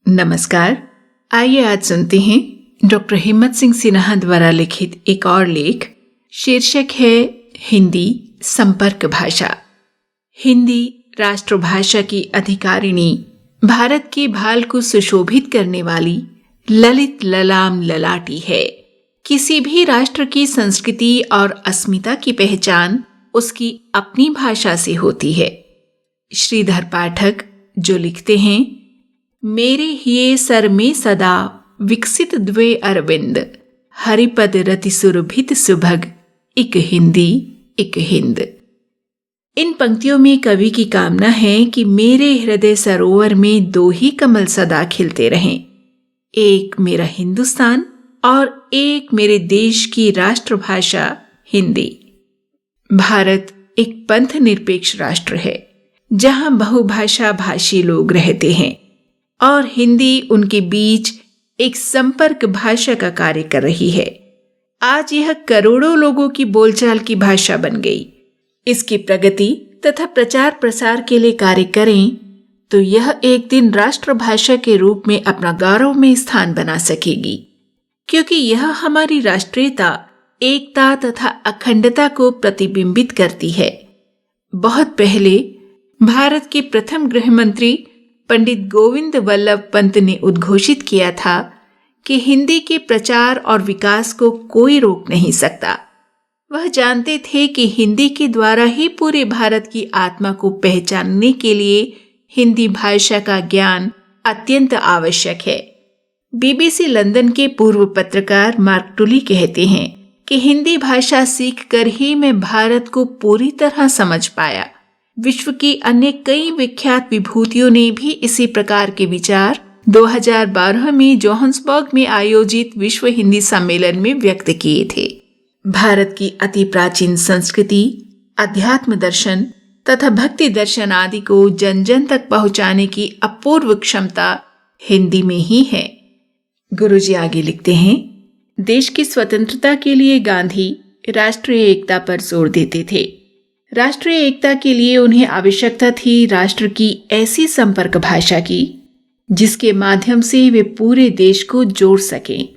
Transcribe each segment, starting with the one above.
नमस्कार। आइए आज सुनते हैं डॉक्टर हिम्मत सिंह सिन्हा द्वारा लिखित एक और लेख। शीर्षक है हिंदी संपर्क भाषा। हिंदी राष्ट्रभाषा की अधिकारिणी, भारत की भाल को सुशोभित करने वाली ललित ललाम ललाटी है। किसी भी राष्ट्र की संस्कृति और अस्मिता की पहचान उसकी अपनी भाषा से होती है। श्रीधर पाठक जो लिखते हैं, मेरे हिये सर में सदा विकसित द्वे अरविंद, हरिपद रति सुरभित सुभग, इक हिंदी इक हिंद। इन पंक्तियों में कवि की कामना है कि मेरे हृदय सरोवर में दो ही कमल सदा खिलते रहें, एक मेरा हिंदुस्तान और एक मेरे देश की राष्ट्रभाषा हिंदी। भारत एक पंथ निरपेक्ष राष्ट्र है जहां बहुभाषा भाषी लोग रहते हैं और हिंदी उनके बीच एक संपर्क भाषा का कार्य कर रही है। आज यह करोड़ों लोगों की बोलचाल की भाषा बन गई। इसकी प्रगति तथा प्रचार प्रसार के लिए कार्य करें तो यह एक दिन राष्ट्रभाषा के रूप में अपना गौरव में स्थान बना सकेगी, क्योंकि यह हमारी राष्ट्रीयता, एकता तथा अखंडता को प्रतिबिंबित करती है। बहुत पहले भारत के प्रथम गृह मंत्री पंडित गोविंद वल्लभ पंत ने उद्घोषित किया था कि हिंदी के प्रचार और विकास को कोई रोक नहीं सकता। वह जानते थे कि हिंदी के द्वारा ही पूरे भारत की आत्मा को पहचानने के लिए हिंदी भाषा का ज्ञान अत्यंत आवश्यक है। बीबीसी लंदन के पूर्व पत्रकार मार्क टुली कहते हैं कि हिंदी भाषा सीखकर ही मैं भारत को पूरी तरह समझ पाया। विश्व की अन्य कई विख्यात विभूतियों ने भी इसी प्रकार के विचार 2012 में जोहान्सबर्ग में आयोजित विश्व हिंदी सम्मेलन में व्यक्त किए थे। भारत की अति प्राचीन संस्कृति, अध्यात्म दर्शन तथा भक्ति दर्शन आदि को जन जन तक पहुंचाने की अपूर्व क्षमता हिंदी में ही है। गुरुजी आगे लिखते हैं, देश की स्वतंत्रता के लिए गांधी राष्ट्रीय एकता पर जोर देते थे। राष्ट्रीय एकता के लिए उन्हें आवश्यकता थी राष्ट्र की ऐसी संपर्क भाषा की जिसके माध्यम से वे पूरे देश को जोड़ सकें।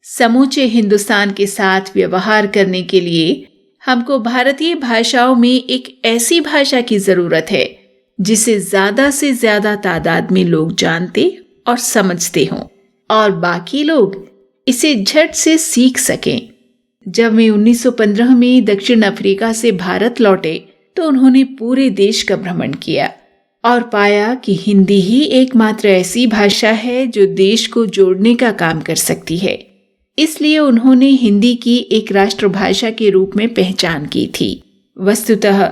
समूचे हिंदुस्तान के साथ व्यवहार करने के लिए हमको भारतीय भाषाओं में एक ऐसी भाषा की जरूरत है जिसे ज्यादा से ज्यादा तादाद में लोग जानते और समझते हों और बाकी लोग इसे झट से सीख सकें। जब वे 1915 में दक्षिण अफ्रीका से भारत लौटे तो उन्होंने पूरे देश का भ्रमण किया और पाया कि हिंदी ही एकमात्र ऐसी भाषा है जो देश को जोड़ने का काम कर सकती है। इसलिए उन्होंने हिंदी की एक राष्ट्रभाषा के रूप में पहचान की थी। वस्तुतः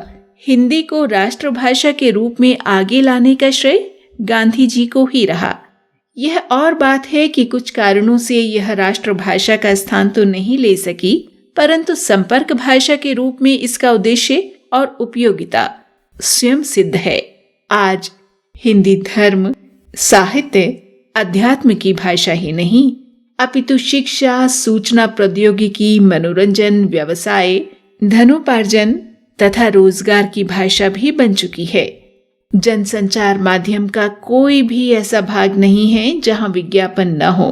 हिंदी को राष्ट्रभाषा के रूप में आगे लाने का श्रेय गांधी जी को ही रहा। यह और बात है कि कुछ कारणों से यह राष्ट्रभाषा का स्थान तो नहीं ले सकी, परंतु संपर्क भाषा के रूप में इसका उद्देश्य और उपयोगिता स्वयं सिद्ध है। आज हिंदी धर्म, साहित्य, अध्यात्म की भाषा ही नहीं अपितु शिक्षा, सूचना प्रौद्योगिकी, मनोरंजन, व्यवसाय, धनोपार्जन तथा रोजगार की भाषा भी बन चुकी है। जनसंचार माध्यम का कोई भी ऐसा भाग नहीं है जहां विज्ञापन न हो,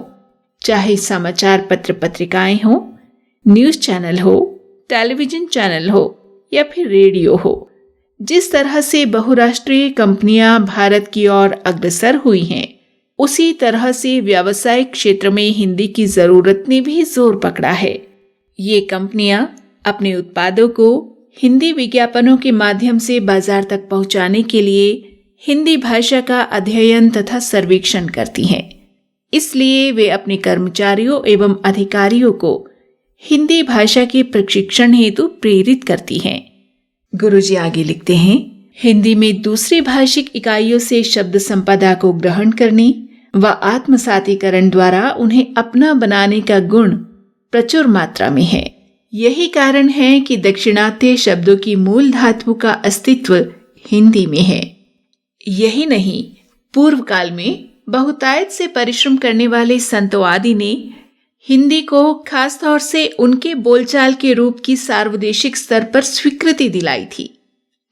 चाहे समाचार पत्र पत्रिकाएं हो, न्यूज चैनल हो, टेलीविजन चैनल हो या फिर रेडियो हो। जिस तरह से बहुराष्ट्रीय कंपनियां भारत की ओर अग्रसर हुई हैं, उसी तरह से व्यावसायिक क्षेत्र में हिंदी की जरूरत ने भी जोर पकड़ा है। ये कंपनियां अपने उत्पादों को हिंदी विज्ञापनों के माध्यम से बाजार तक पहुंचाने के लिए हिंदी भाषा का अध्ययन तथा सर्वेक्षण करती हैं। इसलिए वे अपने कर्मचारियों एवं अधिकारियों को हिंदी भाषा के प्रशिक्षण हेतु प्रेरित करती हैं। गुरुजी आगे लिखते हैं, हिंदी में दूसरी भाषिक इकाइयों से शब्द संपदा को ग्रहण करने व आत्मसातीकरण द्वारा उन्हें अपना बनाने का गुण प्रचुर मात्रा में है। यही कारण है कि दक्षिणात्य शब्दों की मूल धातु का अस्तित्व हिंदी में है। यही नहीं, पूर्व काल में बहुतायत से परिश्रम करने वाले संतों आदि ने हिंदी को खासतौर से उनके बोलचाल के रूप की सार्वदेशिक स्तर पर स्वीकृति दिलाई थी।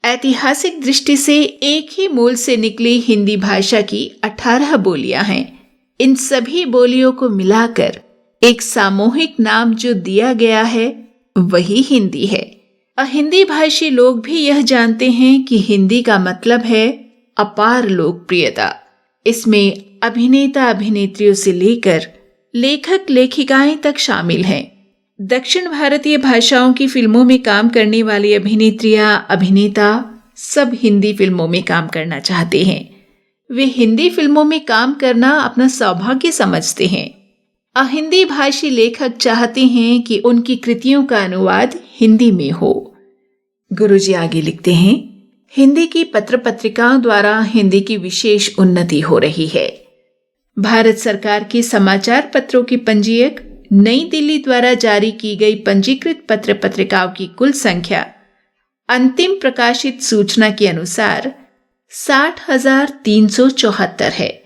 ऐतिहासिक दृष्टि से एक ही मूल से निकली हिंदी भाषा की 18 बोलियां हैं। इन सभी बोलियों को मिलाकर एक सामूहिक नाम जो दिया गया है वही हिंदी है। हिंदी भाषी लोग भी यह जानते हैं कि हिंदी का मतलब है अपार लोकप्रियता। इसमें अभिनेता अभिनेत्रियों से लेकर लेखक लेखिकाएं तक शामिल हैं। दक्षिण भारतीय भाषाओं की फिल्मों में काम करने वाली अभिनेत्रियां अभिनेता सब हिंदी फिल्मों में काम करना चाहते हैं। वे हिंदी फिल्मों में काम करना अपना सौभाग्य समझते हैं। हिंदी भाषी लेखक चाहते हैं कि उनकी कृतियों का अनुवाद हिंदी में हो। गुरुजी आगे लिखते हैं, हिंदी की पत्र पत्रिकाओं द्वारा हिंदी की विशेष उन्नति हो रही है। भारत सरकार के समाचार पत्रों की पंजीयक नई दिल्ली द्वारा जारी की गई पंजीकृत पत्र पत्रिकाओं की कुल संख्या अंतिम प्रकाशित सूचना के अनुसार 60,374 है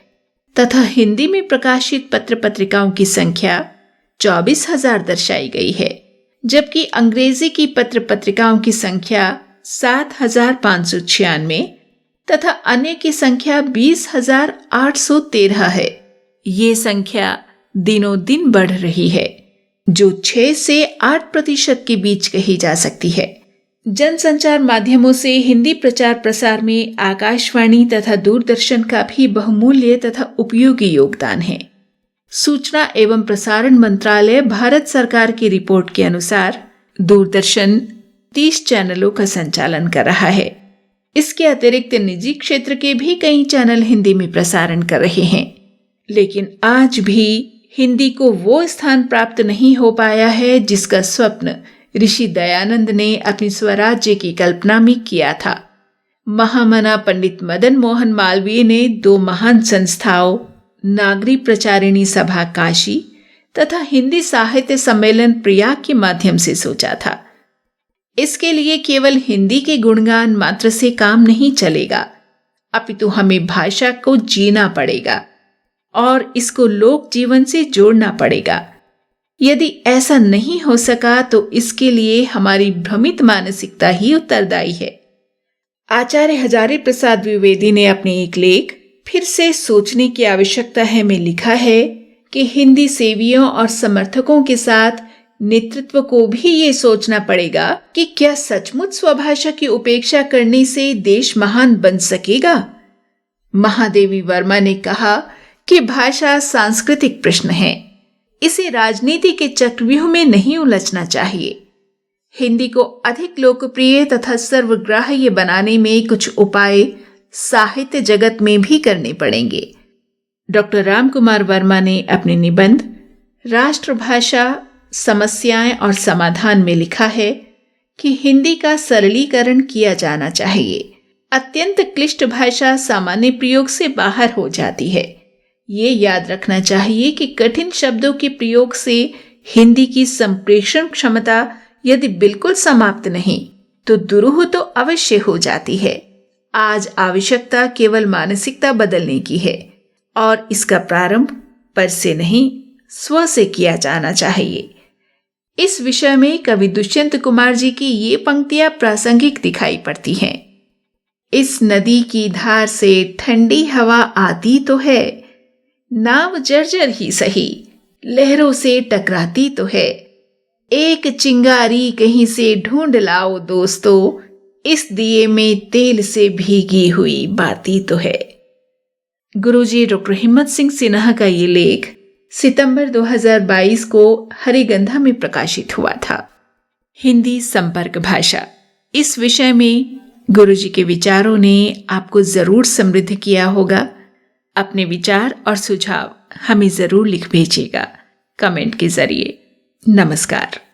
तथा हिंदी में प्रकाशित पत्र पत्रिकाओं की संख्या 24,000 दर्शाई गई है, जबकि अंग्रेजी की पत्र पत्रिकाओं की संख्या 7,596 तथा अन्य की संख्या 20,813 है। ये संख्या दिनों दिन बढ़ रही है, जो 6 से 8% के बीच कही जा सकती है। जनसंचार माध्यमों से हिंदी प्रचार प्रसार में आकाशवाणी तथा दूरदर्शन का भी बहुमूल्य तथा उपयोगी योगदान है। सूचना एवं प्रसारण मंत्रालय भारत सरकार की रिपोर्ट के अनुसार दूरदर्शन 30 चैनलों का संचालन कर रहा है। इसके अतिरिक्त निजी क्षेत्र के भी कई चैनल हिंदी में प्रसारण कर रहे हैं, लेकिन आज भी हिंदी को वो स्थान प्राप्त नहीं हो पाया है जिसका स्वप्न ऋषि दयानंद ने अपनी स्वराज्य की कल्पना में किया था। महामना पंडित मदन मोहन मालवीय ने 2 महान संस्थाओं नागरी प्रचारिणी सभा काशी तथा हिंदी साहित्य सम्मेलन प्रयाग के माध्यम से सोचा था। इसके लिए केवल हिंदी के गुणगान मात्र से काम नहीं चलेगा, अपितु हमें भाषा को जीना पड़ेगा और इसको लोक जीवन से जोड़ना पड़ेगा। यदि ऐसा नहीं हो सका तो इसके लिए हमारी भ्रमित मानसिकता ही उत्तरदायी है। आचार्य हजारी प्रसाद द्विवेदी ने अपने एक लेख फिर से सोचने की आवश्यकता है में लिखा है कि हिंदी सेवियों और समर्थकों के साथ नेतृत्व को भी ये सोचना पड़ेगा कि क्या सचमुच स्वभाषा की उपेक्षा करने से देश महान बन सकेगा। महादेवी वर्मा ने कहा कि भाषा सांस्कृतिक प्रश्न है, इसे राजनीति के चक्रव्यूह में नहीं उलझना चाहिए। हिंदी को अधिक लोकप्रिय तथा सर्वग्राह्य बनाने में कुछ उपाय साहित्य जगत में भी करने पड़ेंगे। डॉक्टर रामकुमार वर्मा ने अपने निबंध राष्ट्रभाषा समस्याएं और समाधान में लिखा है कि हिंदी का सरलीकरण किया जाना चाहिए। अत्यंत क्लिष्ट भाषा सामान्य प्रयोग से बाहर हो जाती है। ये याद रखना चाहिए कि कठिन शब्दों के प्रयोग से हिंदी की संप्रेषण क्षमता यदि बिल्कुल समाप्त नहीं तो दुरूह तो अवश्य हो जाती है। आज आवश्यकता केवल मानसिकता बदलने की है और इसका प्रारंभ पर से नहीं स्व से किया जाना चाहिए। इस विषय में कवि दुष्यंत कुमार जी की ये पंक्तियां प्रासंगिक दिखाई पड़ती हैं। इस नदी की धार से ठंडी हवा आती तो है, नाव जर्जर ही सही लहरों से टकराती तो है। एक चिंगारी कहीं से ढूंढ लाओ दोस्तों, इस दिए में तेल से भीगी हुई बाती तो है। गुरुजी डॉक्टर हिम्मत सिंह सिन्हा का ये लेख सितंबर 2022 को हरिगंधा में प्रकाशित हुआ था। हिंदी संपर्क भाषा, इस विषय में गुरुजी के विचारों ने आपको जरूर समृद्ध किया होगा। अपने विचार और सुझाव हमें जरूर लिख भेजिएगा कमेंट के जरिए। नमस्कार।